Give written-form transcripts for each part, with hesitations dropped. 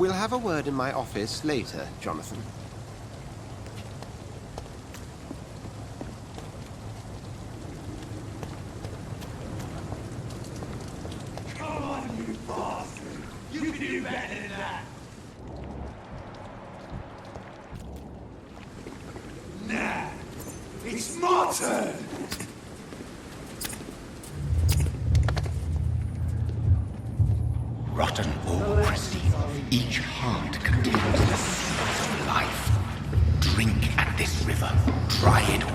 We'll have a word in my office later, Jonathan. Come on, you bastard! You can do better than that! Nah! It's my turn! Rotten autocracy. Each heart contains the seeds of life. Drink at this river. Try it all.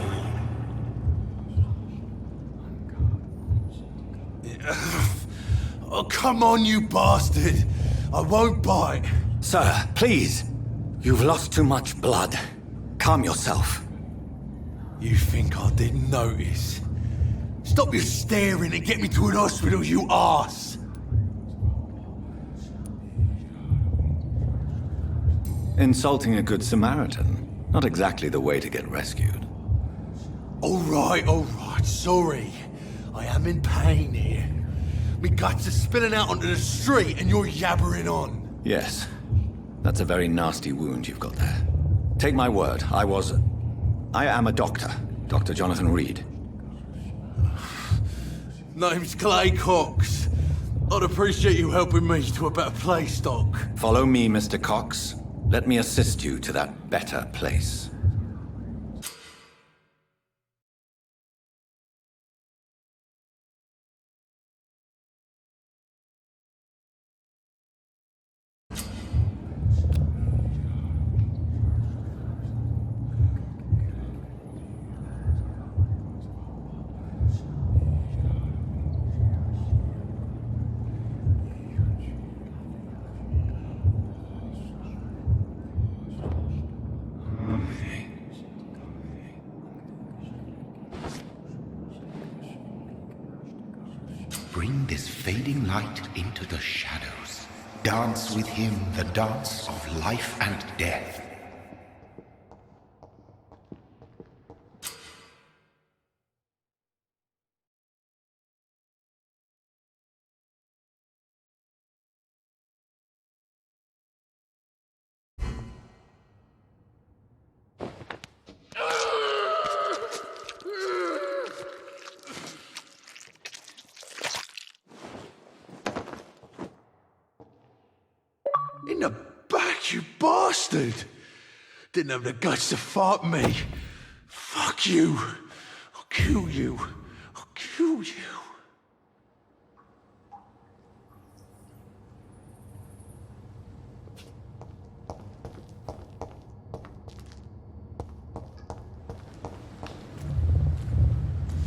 Oh, come on, you bastard! I won't bite. Sir, please. You've lost too much blood. Calm yourself. You think I didn't notice? Stop your staring and get me to an hospital, you arse! Insulting a good Samaritan. Not exactly the way to get rescued. All right, sorry. I am in pain here. Me guts are spilling out onto the street and you're yabbering on. Yes. That's a very nasty wound you've got there. Take my word, I am a doctor. Dr. Jonathan Reed. Name's Clay Cox. I'd appreciate you helping me to a better place, Doc. Follow me, Mr. Cox. Let me assist you to that better place. Bring this fading light into the shadows. Dance with him the dance of life and death. In the back, you bastard! Didn't have the guts to fight me. Fuck you. I'll kill you. I'll kill you.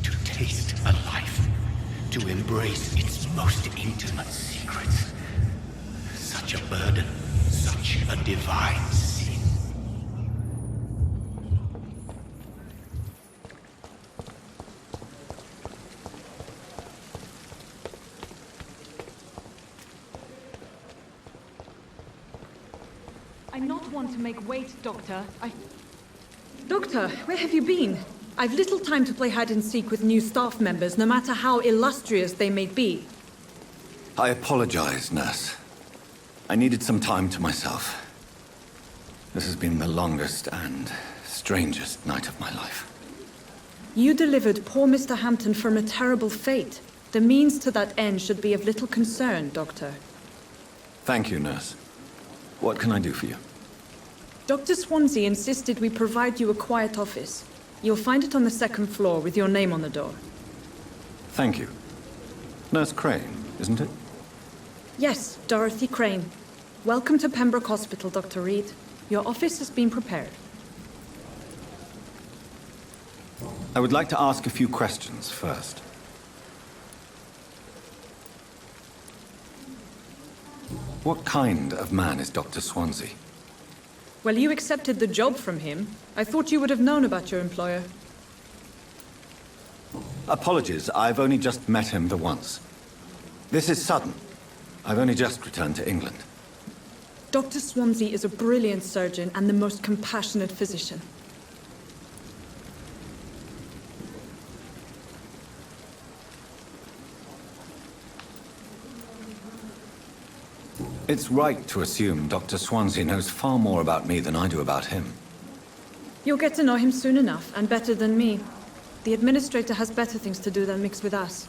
To taste a life. To embrace its most intimate secrets. Such a burden, such a divine sin. I not want to make wait, Doctor. Doctor, where have you been? I've little time to play hide and seek with new staff members, no matter how illustrious they may be. I apologize, nurse. I needed some time to myself. This has been the longest and strangest night of my life. You delivered poor Mr. Hampton from a terrible fate. The means to that end should be of little concern, Doctor. Thank you, nurse. What can I do for you? Dr. Swansea insisted we provide you a quiet office. You'll find it on the second floor with your name on the door. Thank you. Nurse Crane, isn't it? Yes, Dorothy Crane. Welcome to Pembroke Hospital, Dr. Reed. Your office has been prepared. I would like to ask a few questions first. What kind of man is Dr. Swansea? Well, you accepted the job from him. I thought you would have known about your employer. Apologies, I've only just met him the once. This is sudden. I've only just returned to England. Dr. Swansea is a brilliant surgeon and the most compassionate physician. It's right to assume Dr. Swansea knows far more about me than I do about him. You'll get to know him soon enough, and better than me. The administrator has better things to do than mix with us.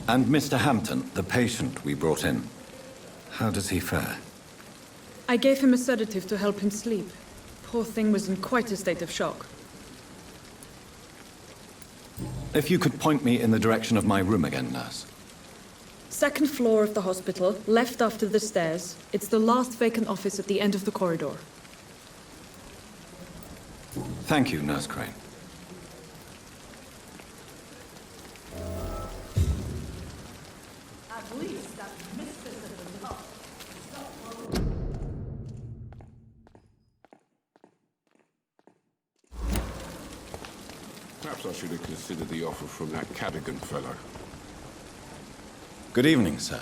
And Mr. Hampton, the patient we brought in, how does he fare? I gave him a sedative to help him sleep. Poor thing was in quite a state of shock. If you could point me in the direction of my room again, nurse. Second floor of the hospital, left after the stairs. It's the last vacant office at the end of the corridor. Thank you, Nurse Crane. Perhaps I should have considered the offer from that Cadogan fellow. Good evening, sir.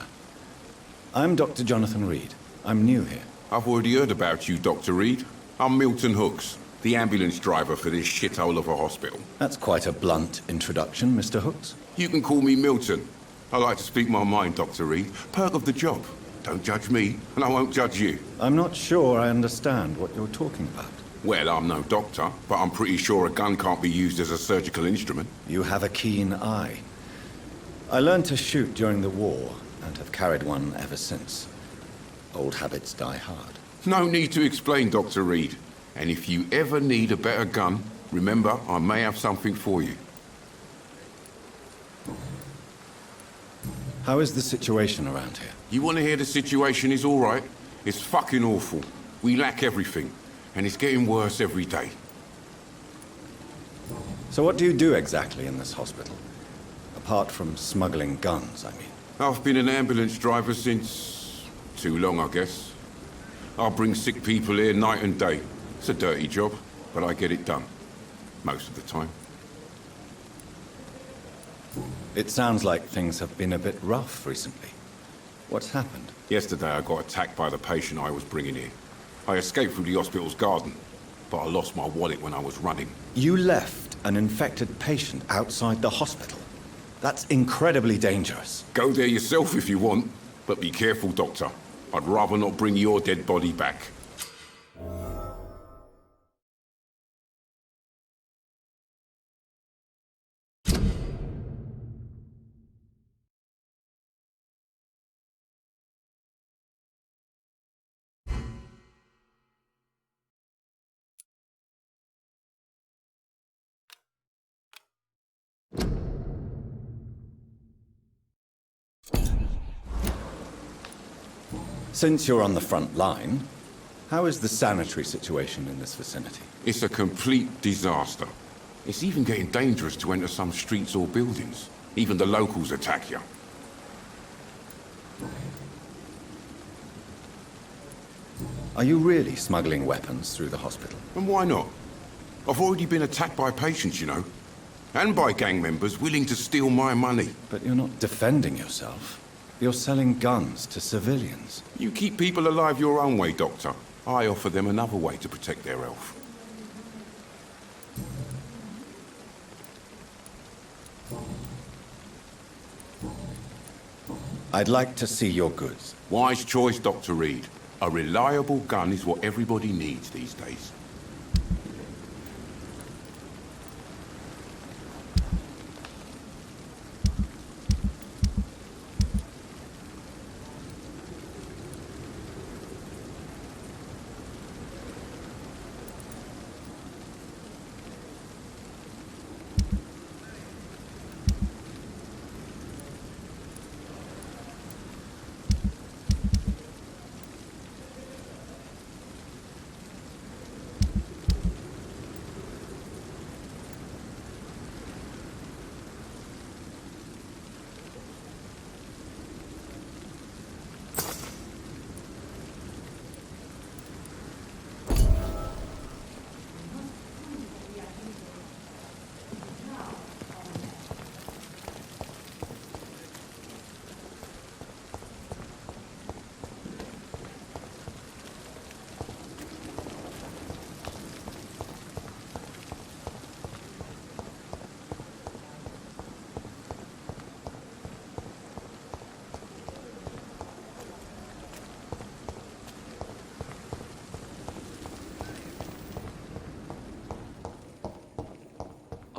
I'm Dr. Jonathan Reed. I'm new here. I've already heard about you, Dr. Reed. I'm Milton Hooks, the ambulance driver for this shithole of a hospital. That's quite a blunt introduction, Mr. Hooks. You can call me Milton. I like to speak my mind, Dr. Reed. Perk of the job. Don't judge me, and I won't judge you. I'm not sure I understand what you're talking about. Well, I'm no doctor, but I'm pretty sure a gun can't be used as a surgical instrument. You have a keen eye. I learned to shoot during the war, and have carried one ever since. Old habits die hard. No need to explain, Dr. Reed. And if you ever need a better gun, remember, I may have something for you. How is the situation around here? You want to hear the situation is all right? It's fucking awful. We lack everything, and it's getting worse every day. So what do you do exactly in this hospital? Apart from smuggling guns, I mean. I've been an ambulance driver since... too long, I guess. I bring sick people here night and day. It's a dirty job, but I get it done. Most of the time. It sounds like things have been a bit rough recently. What's happened? Yesterday I got attacked by the patient I was bringing here. I escaped through the hospital's garden, but I lost my wallet when I was running. You left an infected patient outside the hospital? That's incredibly dangerous. Go there yourself if you want, but be careful, Doctor. I'd rather not bring your dead body back. Since you're on the front line, how is the sanitary situation in this vicinity? It's a complete disaster. It's even getting dangerous to enter some streets or buildings. Even the locals attack you. Are you really smuggling weapons through the hospital? And why not? I've already been attacked by patients, you know. And by gang members willing to steal my money. But you're not defending yourself. You're selling guns to civilians. You keep people alive your own way, Doctor. I offer them another way to protect their health. I'd like to see your goods. Wise choice, Dr. Reed. A reliable gun is what everybody needs these days.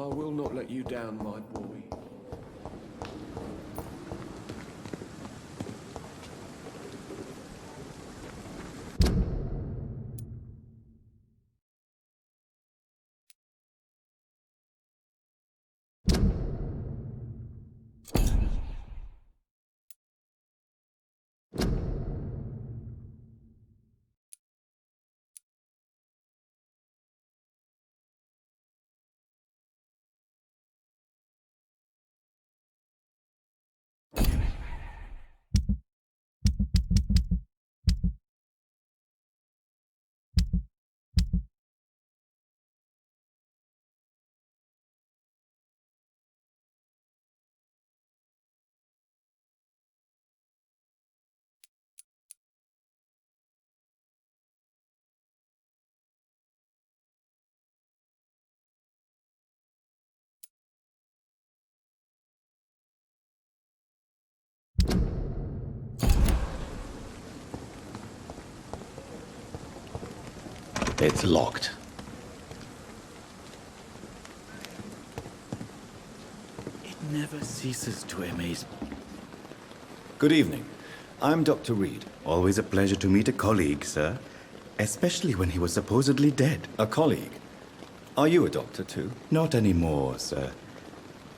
I will not let you down, my boy. It's locked. It never ceases to amaze me. Good evening. I'm Dr. Reed. Always a pleasure to meet a colleague, sir. Especially when he was supposedly dead. A colleague. Are you a doctor too? Not anymore, sir.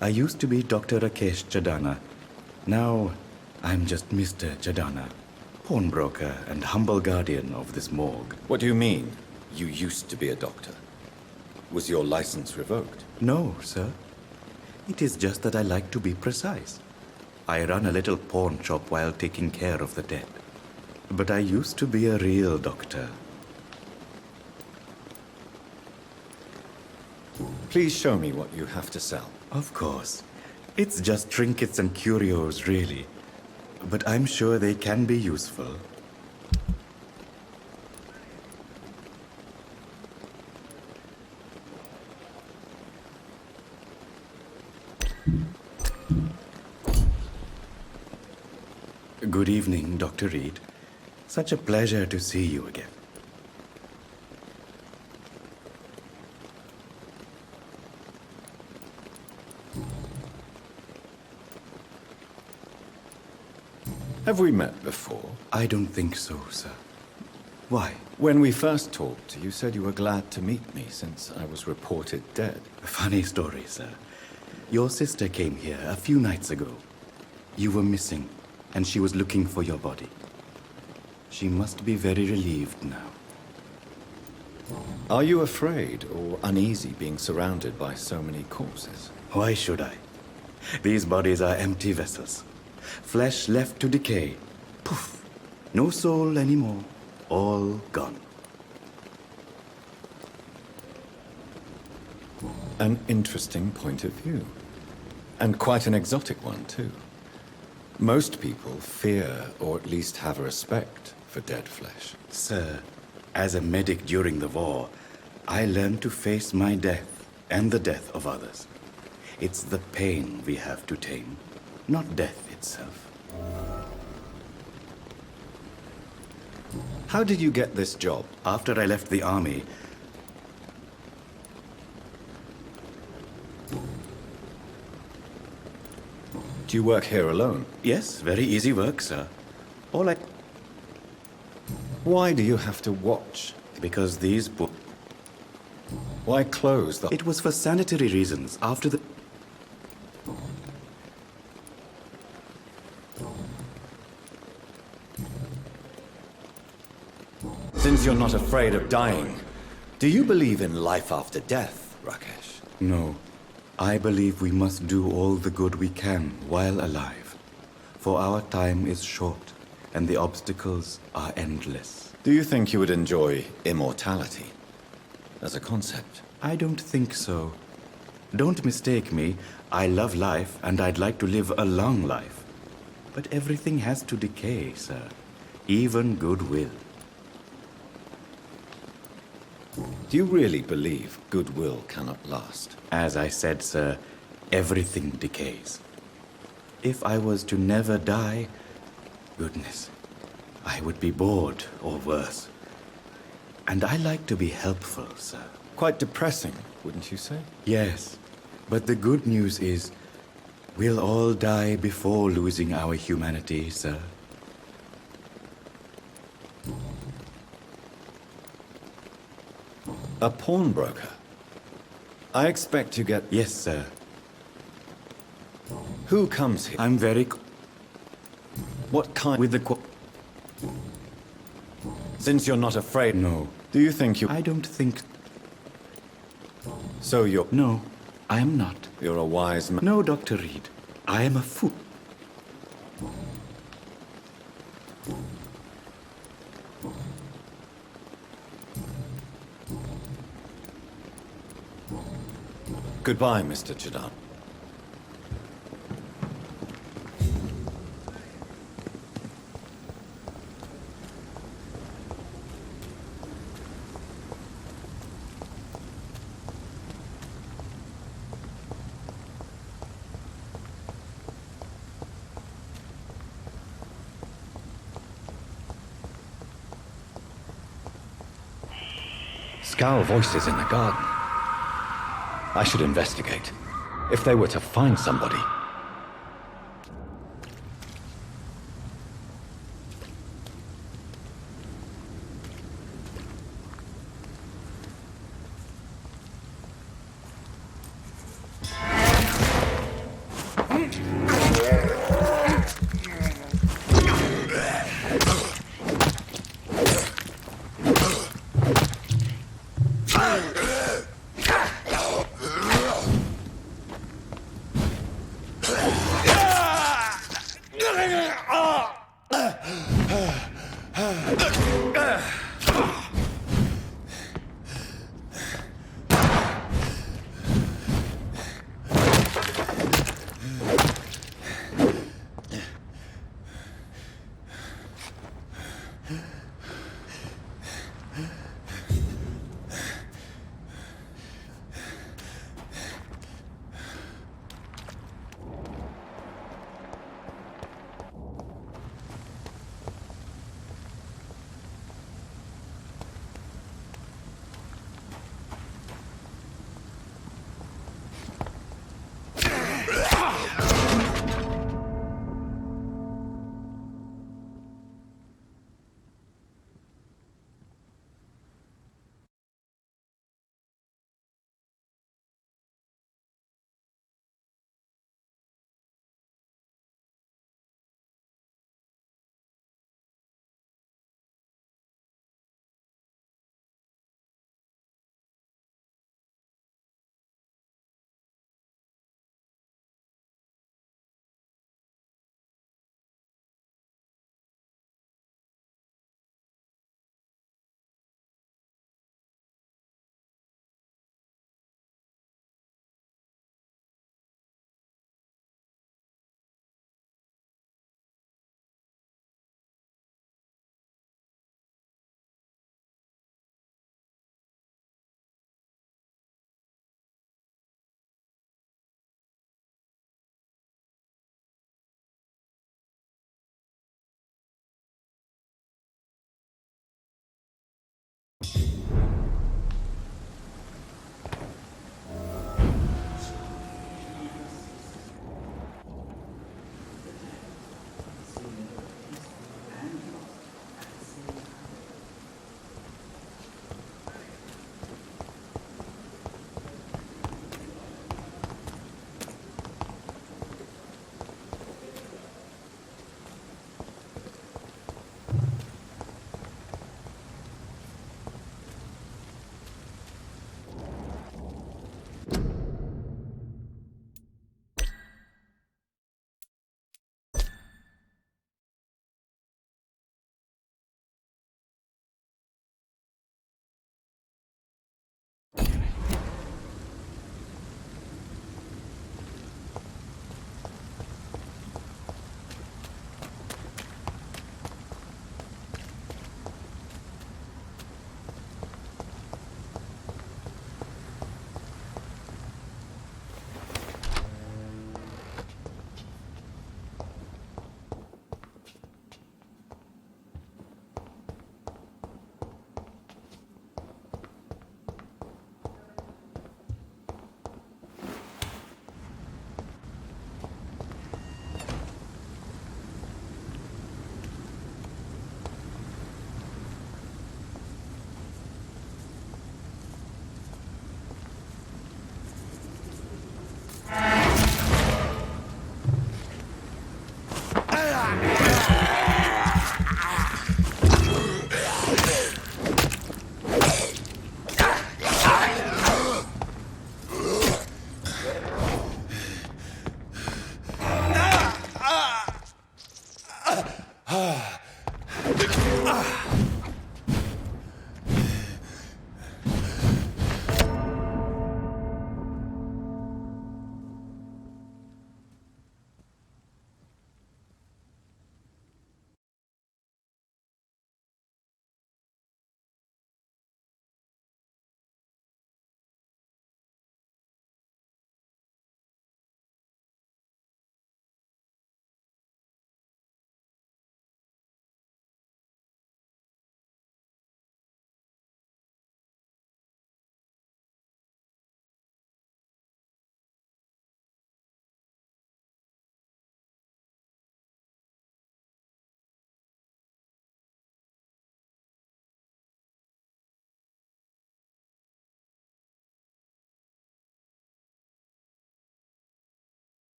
I used to be Dr. Rakesh Chadana. Now, I'm just Mr. Chadana, pawnbroker and humble guardian of this morgue. What do you mean, you used to be a doctor? Was your license revoked? No, sir. It is just that I like to be precise. I run a little pawn shop while taking care of the dead. But I used to be a real doctor. Please show me what you have to sell. Of course. It's just trinkets and curios, really. But I'm sure they can be useful. Good evening, Dr. Reed. Such a pleasure to see you again. Have we met before? I don't think so, sir. Why? When we first talked, you said you were glad to meet me since I was reported dead. Funny story, sir. Your sister came here a few nights ago. You were missing, and she was looking for your body. She must be very relieved now. Are you afraid or uneasy being surrounded by so many corpses? Why should I? These bodies are empty vessels. Flesh left to decay. Poof. No soul anymore. All gone. An interesting point of view. And quite an exotic one, too. Most people fear, or at least have a respect, for dead flesh. Sir, as a medic during the war, I learned to face my death and the death of others. It's the pain we have to tame, not death itself. How did you get this job? After I left the army, Do you work here alone? yes, very easy work, sir. All I... Why do you have to watch? Because these... Why close the... It was for sanitary reasons after the... Since you're not afraid of dying, do you believe in life after death, Rakesh? No. I believe we must do all the good we can while alive. For our time is short, and the obstacles are endless. Do you think you would enjoy immortality as a concept? I don't think so. Don't mistake me. I love life, and I'd like to live a long life. But everything has to decay, sir. Even goodwill. Do you really believe goodwill cannot last? As I said, sir, everything decays. If I was to never die, goodness, I would be bored or worse. And I like to be helpful, sir. Quite depressing, wouldn't you say? Yes, But the good news is, we'll all die before losing our humanity, sir. A pawnbroker? I expect you get... Yes, sir. Who comes here? I'm very... What kind... With the Since you're not afraid... No. Do you think you... I don't think... So you're... No, I am not. You're a wise man. No, Dr. Reed. I am a fool. Goodbye, Mr. Chidam. Scowl voices in the garden. I should investigate. If they were to find somebody...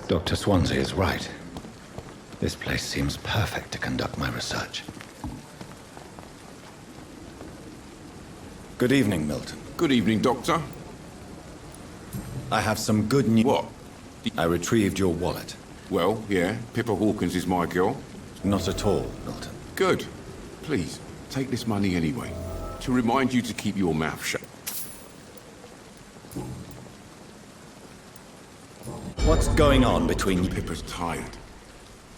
Dr. Swansea is right. This place seems perfect to conduct my research. Good evening, Milton. Good evening, Doctor. I have some good news. What? I retrieved your wallet. Well, yeah, Pippa Hawkins is my girl. Not at all, Milton. Good. Please, take this money anyway. To remind you to keep your mouth shut. What's going on between you? Pippa's tired.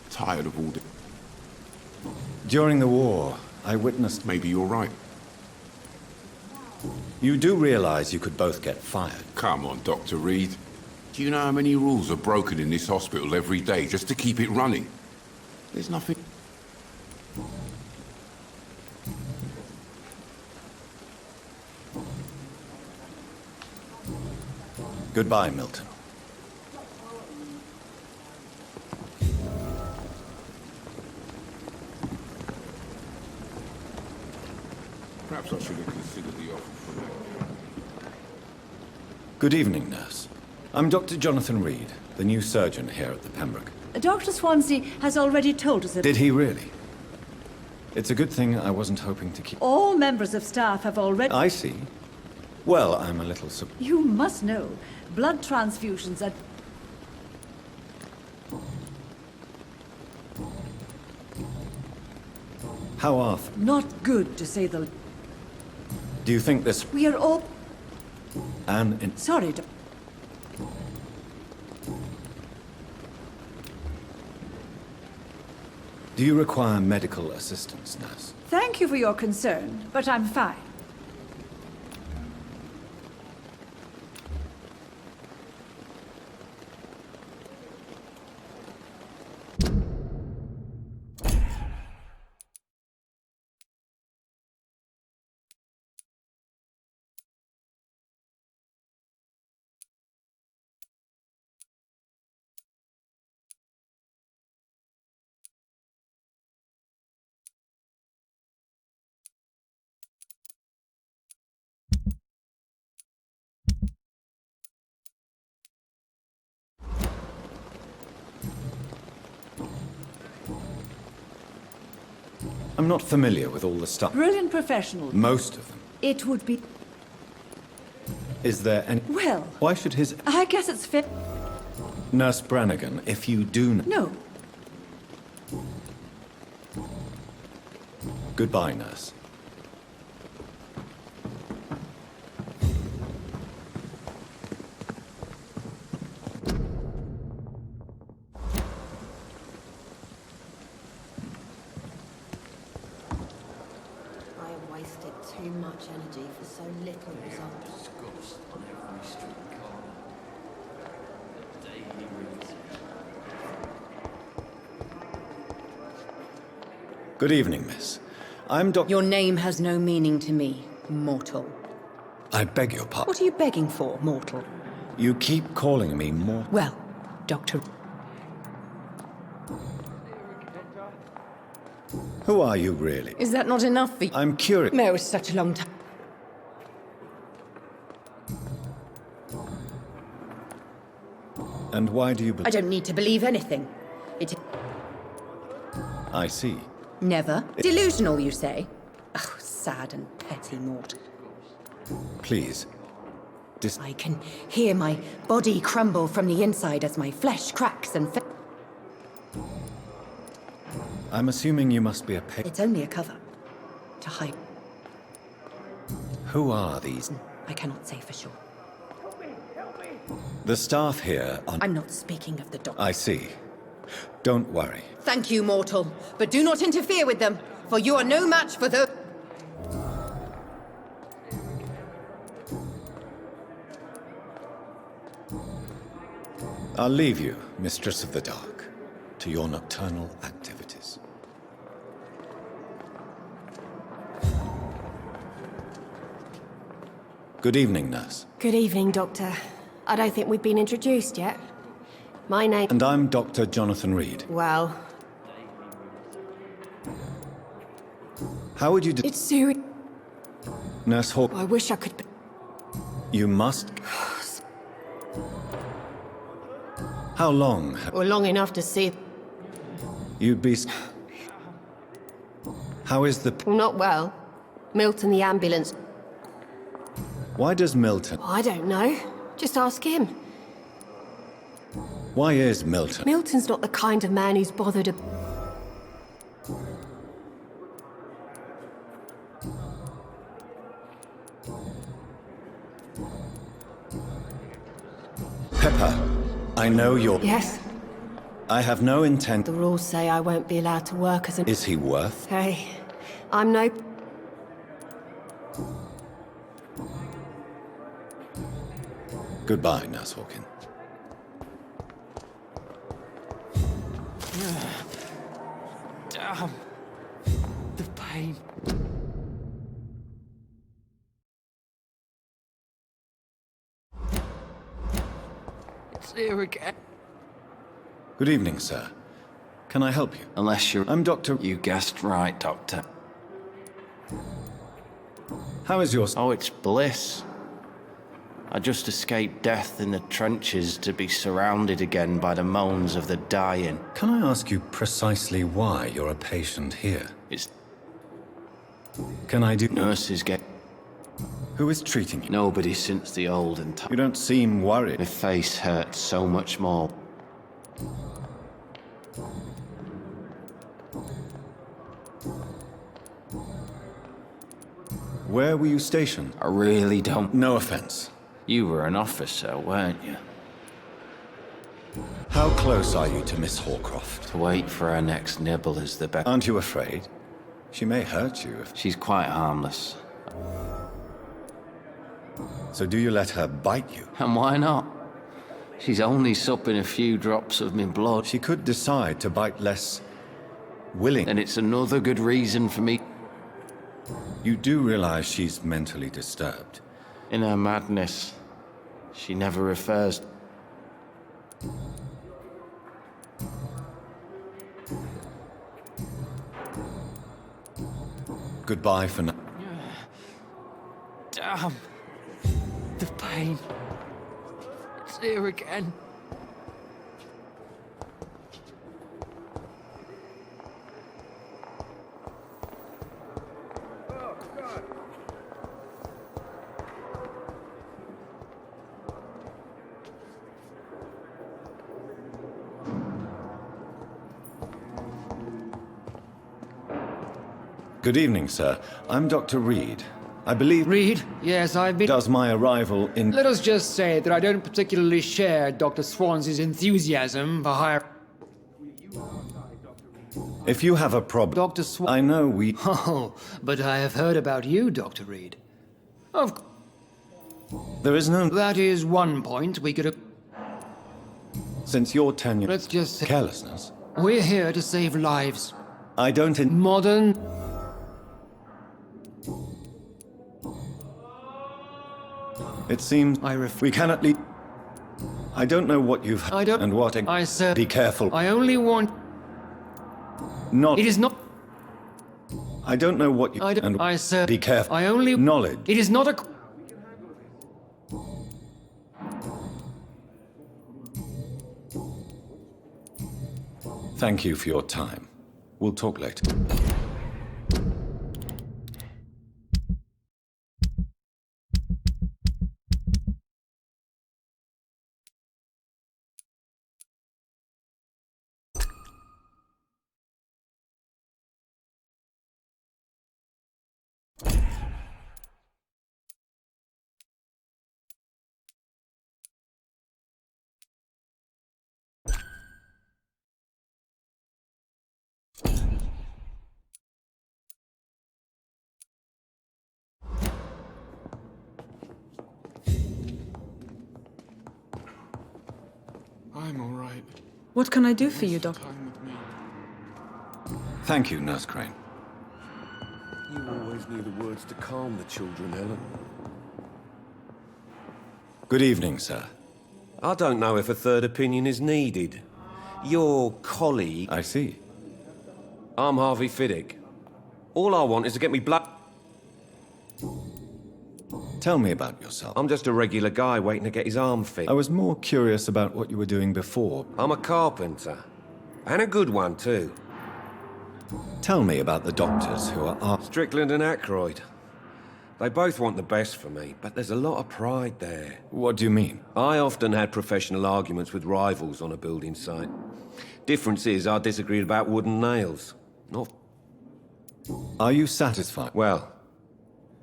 Tired of all the... During the war, I witnessed... Maybe you're right. You do realize you could both get fired. Come on, Dr. Reed. Do you know how many rules are broken in this hospital every day just to keep it running? There's nothing... Goodbye, Milton. Perhaps I should have considered the offer from that. Good evening, nurse. I'm Dr. Jonathan Reed, the new surgeon here at the Pembroke. Dr. Swansea has already told us that Did he really? It's a good thing I wasn't hoping to keep... all members of staff have already... I see. Well, I'm a little You must know, blood transfusions are... How are... not good, to say the... Do you think this... We are all... And... Sorry, Do you require medical assistance, nurse? Thank you for your concern, but I'm fine. I'm not familiar with all the stuff. Brilliant professional. Most of them. It would be... Is there any... Well... Why should his... I guess it's fit... Nurse Brannigan, if you do... No. Goodbye, nurse. Too much energy for so little result. Good evening, miss. I'm Dr... Your name has no meaning to me, mortal. I beg your pardon. What are you begging for, mortal? You keep calling me more... Well, Doctor... Who are you, really? Is that not enough for you? I'm curious... No, it's such a long time. And why do you believe... I don't need to believe anything. I see. Never. Delusional, you say? Oh, sad and petty mortal. Please. I can hear my body crumble from the inside as my flesh cracks and... I'm assuming you must be a It's only a cover. To hide... Who are these? I cannot say for sure. The staff here on... I'm not speaking of the doctor. I see. Don't worry. Thank you, mortal. But do not interfere with them, for you are no match for those... I'll leave you, Mistress of the Dark, to your nocturnal activities. Good evening, nurse. Good evening, Doctor. I don't think we've been introduced yet. My name... And I'm Dr. Jonathan Reed. Well... How would you do... It's serious. Nurse Hawk... I wish I could... You must... How long Or long enough to see. you'd be... How is the... Well, not well. Milton, the ambulance. Why does Milton... I don't know. Just ask him. Why is Milton... Milton's not the kind of man who's bothered. Pepper, I know you're... Yes. I have no intent... The rules say I won't be allowed to work as an... Is he worth? Hey, I'm no... Goodbye, Nurse Hawkin. Damn. The pain. It's here again. Good evening, sir. Can I help you? Unless you're... I'm Dr... You guessed right, Doctor. How is your... Oh, it's bliss. I just escaped death in the trenches to be surrounded again by the moans of the dying. Can I ask you precisely why you're a patient here? It's... Can I do... Nurses get... Who is treating you? Nobody since the olden time. You don't seem worried. My face hurts so much more. Where were you stationed? I really don't... No offense. You were an officer, weren't you? How close are you to Miss Hawcroft? To wait for her next nibble is the best. Aren't you afraid? She may hurt you if... She's quite harmless. So do you let her bite you? And why not? She's only supping a few drops of my blood. She could decide to bite less willing. And it's another good reason for me... You do realize she's mentally disturbed. In her madness, she never refers... Goodbye for now. Damn. The pain. It's here again. Good evening, sir. I'm Dr. Reed. I believe... Reed? Yes, I've been... Does my arrival in... Let us just say that I don't particularly share Dr. Swans's enthusiasm for higher... If you have a problem... Dr. Swan... I know we... Oh, but I have heard about you, Dr. Reed. Of... There is no... That is one point we could have... Since your tenure... Let's just say... Carelessness. We're here to save lives. I don't... Modern... It seems... We cannot leave... I don't know what you've... I don't... And what... I said... Be careful. I only want... Not... It is not... I don't know what you... And I said... Be careful. I only... Knowledge. It is not a... Thank you for your time. We'll talk later. I'm all right. What can I do for you, Doc? Thank you, Nurse Crane. You always knew the words to calm the children, Ellen. Good evening, sir. I don't know if a third opinion is needed. Your colleague... I see. I'm Harvey Fiddick. All I want is to get me blood... Tell me about yourself. I'm just a regular guy waiting to get his arm fixed. I was more curious about what you were doing before. I'm a carpenter. And a good one, too. Tell me about the doctors who are... Strickland and Aykroyd. They both want the best for me, but there's a lot of pride there. What do you mean? I often had professional arguments with rivals on a building site. Difference is, I disagreed about wooden nails. Not... Are you satisfied? Well,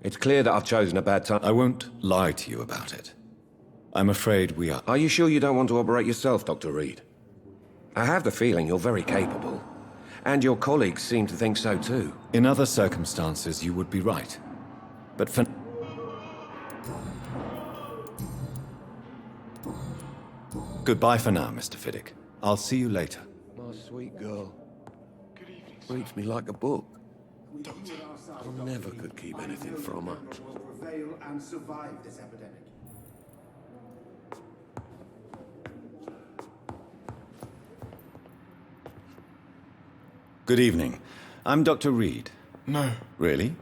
it's clear that I've chosen a bad time. I won't lie to you about it. I'm afraid we are... Are you sure you don't want to operate yourself, Dr. Reed? I have the feeling you're very capable. And your colleagues seem to think so too. In other circumstances, you would be right. But for... Goodbye for now, Mr. Fiddick. I'll see you later. My sweet girl. Good evening. Reads me like a book. I never could keep anything from her. Prevail and survive this epidemic. Good evening. I'm Dr. Reed. No. Really?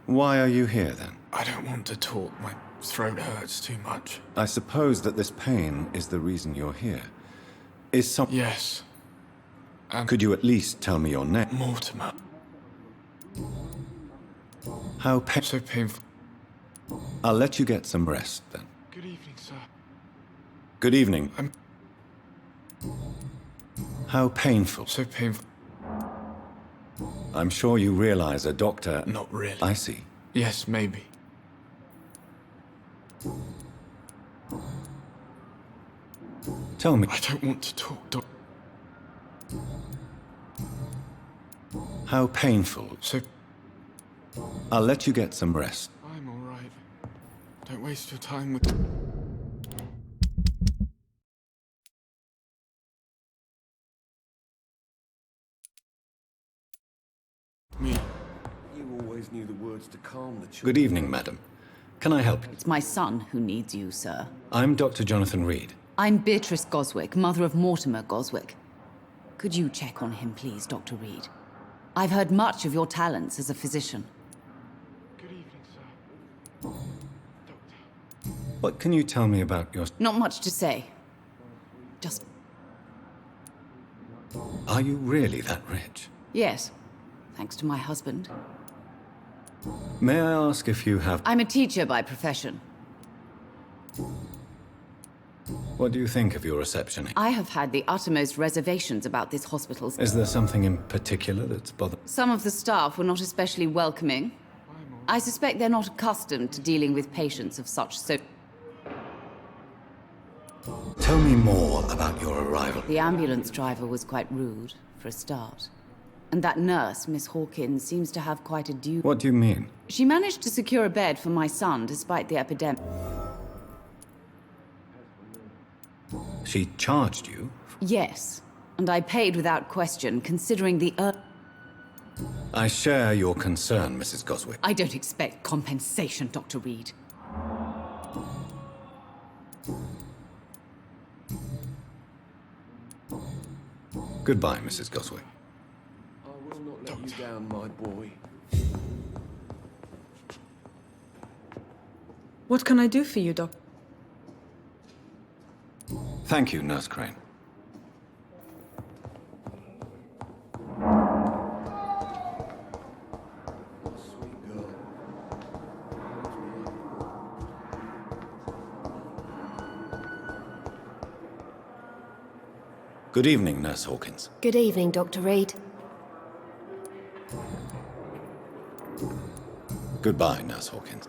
Why are you here, then? I don't want to talk. My throat hurts too much. I suppose that this pain is the reason you're here. Is some... Yes. Could you at least tell me your name? Mortimer. How So painful. I'll let you get some rest, then. Good evening, sir. Good evening. How painful. So painful. I'm sure you realize a doctor... Not really. I see. Yes, maybe. Tell me... I don't want to talk, Doc. How painful. So... I'll let you get some rest. I'm all right. Don't waste your time with... me. You always knew the words to calm the children. Good evening, madam. Can I help you? It's my son who needs you, sir. I'm Dr. Jonathan Reed. I'm Beatrice Goswick, mother of Mortimer Goswick. Could you check on him, please, Dr. Reed? I've heard much of your talents as a physician. Good evening, sir. What can you tell me about your... Not much to say. Just... Are you really that rich? Yes, thanks to my husband. May I ask if you have... I'm a teacher by profession. What do you think of your reception? I have had the uttermost reservations about this hospital's... Is there something in particular that's bothered... Some of the staff were not especially welcoming. I suspect they're not accustomed to dealing with patients of such so... Tell me more about your arrival. The ambulance driver was quite rude, for a start. And that nurse, Miss Hawkins, seems to have quite a duty. What do you mean? She managed to secure a bed for my son despite the epidemic. She charged you? Yes, and I paid without question, considering the I share your concern, Mrs. Goswick. I don't expect compensation, Dr. Reed. Goodbye, Mrs. Goswick. I will not let you down, my boy. What can I do for you, Doc? Thank you, Nurse Crane. Good evening, Nurse Hawkins. Good evening, Dr. Reed. Goodbye, Nurse Hawkins.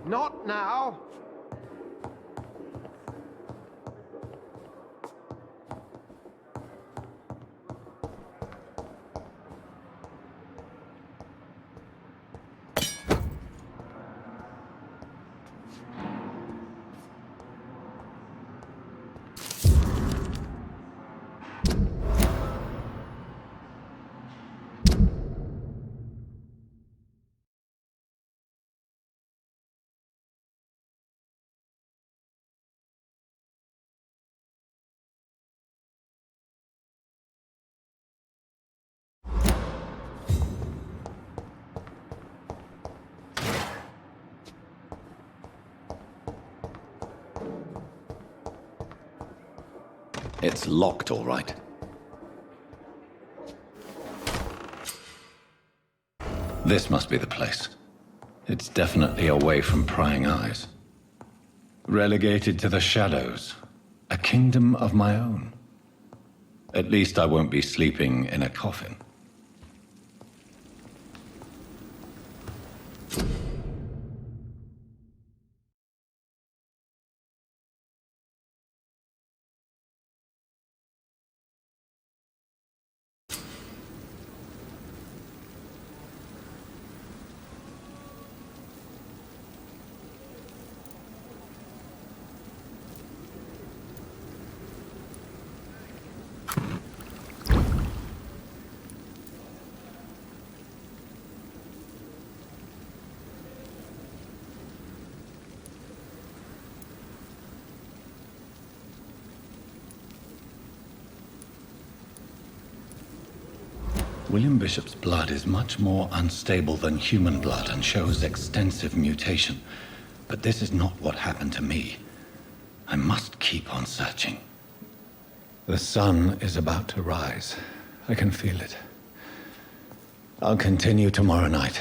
Not now. It's locked, all right. This must be the place. It's definitely away from prying eyes. Relegated to the shadows. A kingdom of my own. At least I won't be sleeping in a coffin. William Bishop's blood is much more unstable than human blood and shows extensive mutation. But this is not what happened to me. I must keep on searching. The sun is about to rise. I can feel it. I'll continue tomorrow night.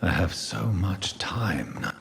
I have so much time now.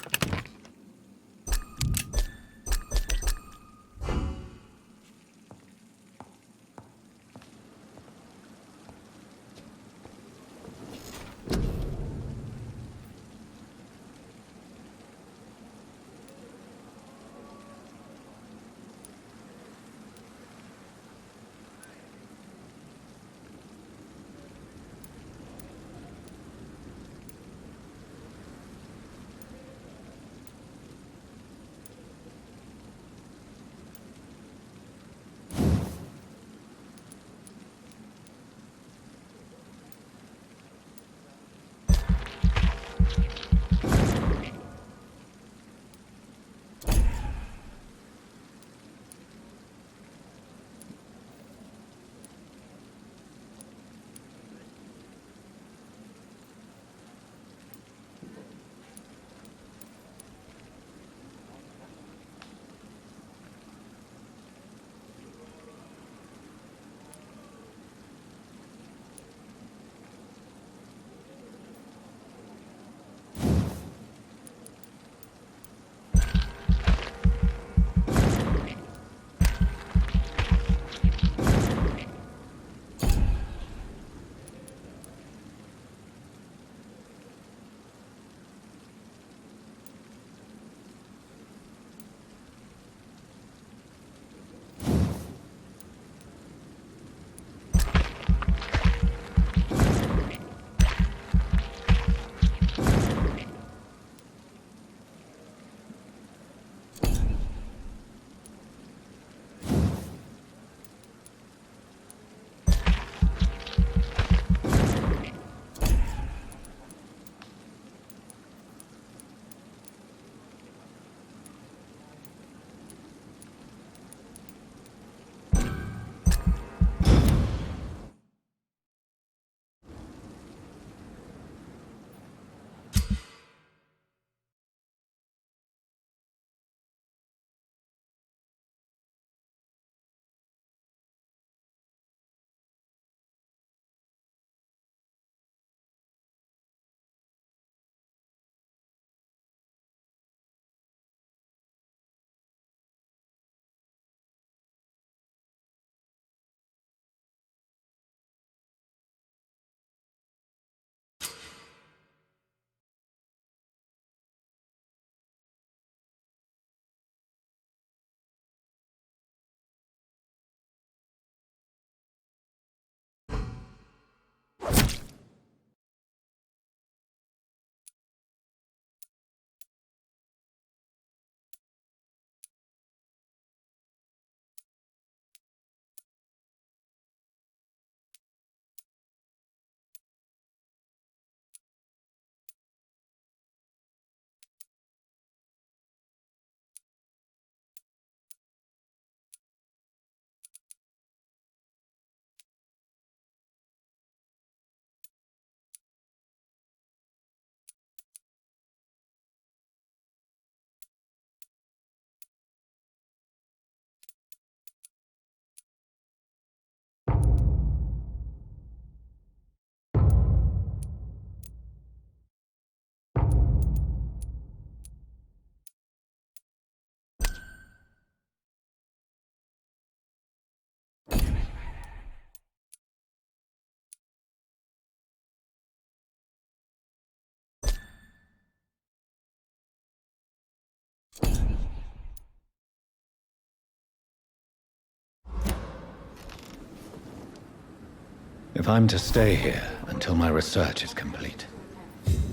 If I'm to stay here until my research is complete,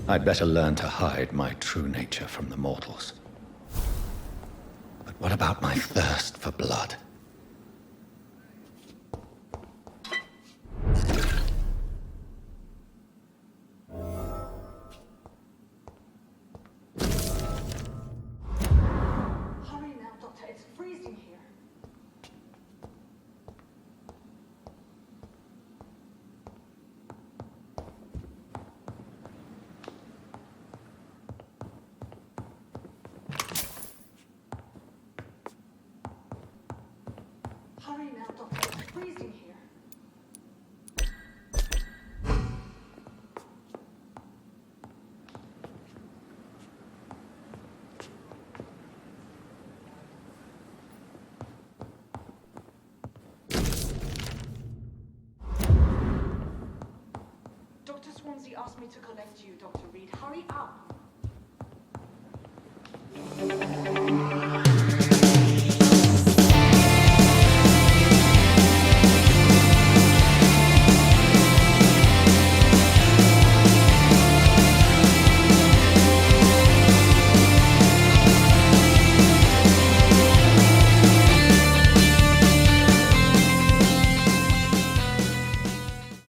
I'd better learn to hide my true nature from the mortals. But what about my thirst for blood? Hurry now, Doctor. It's freezing here. Hurry now, Doctor. It's freezing here. Dr. Swansea asked me to collect you, Dr. Reed. Hurry up.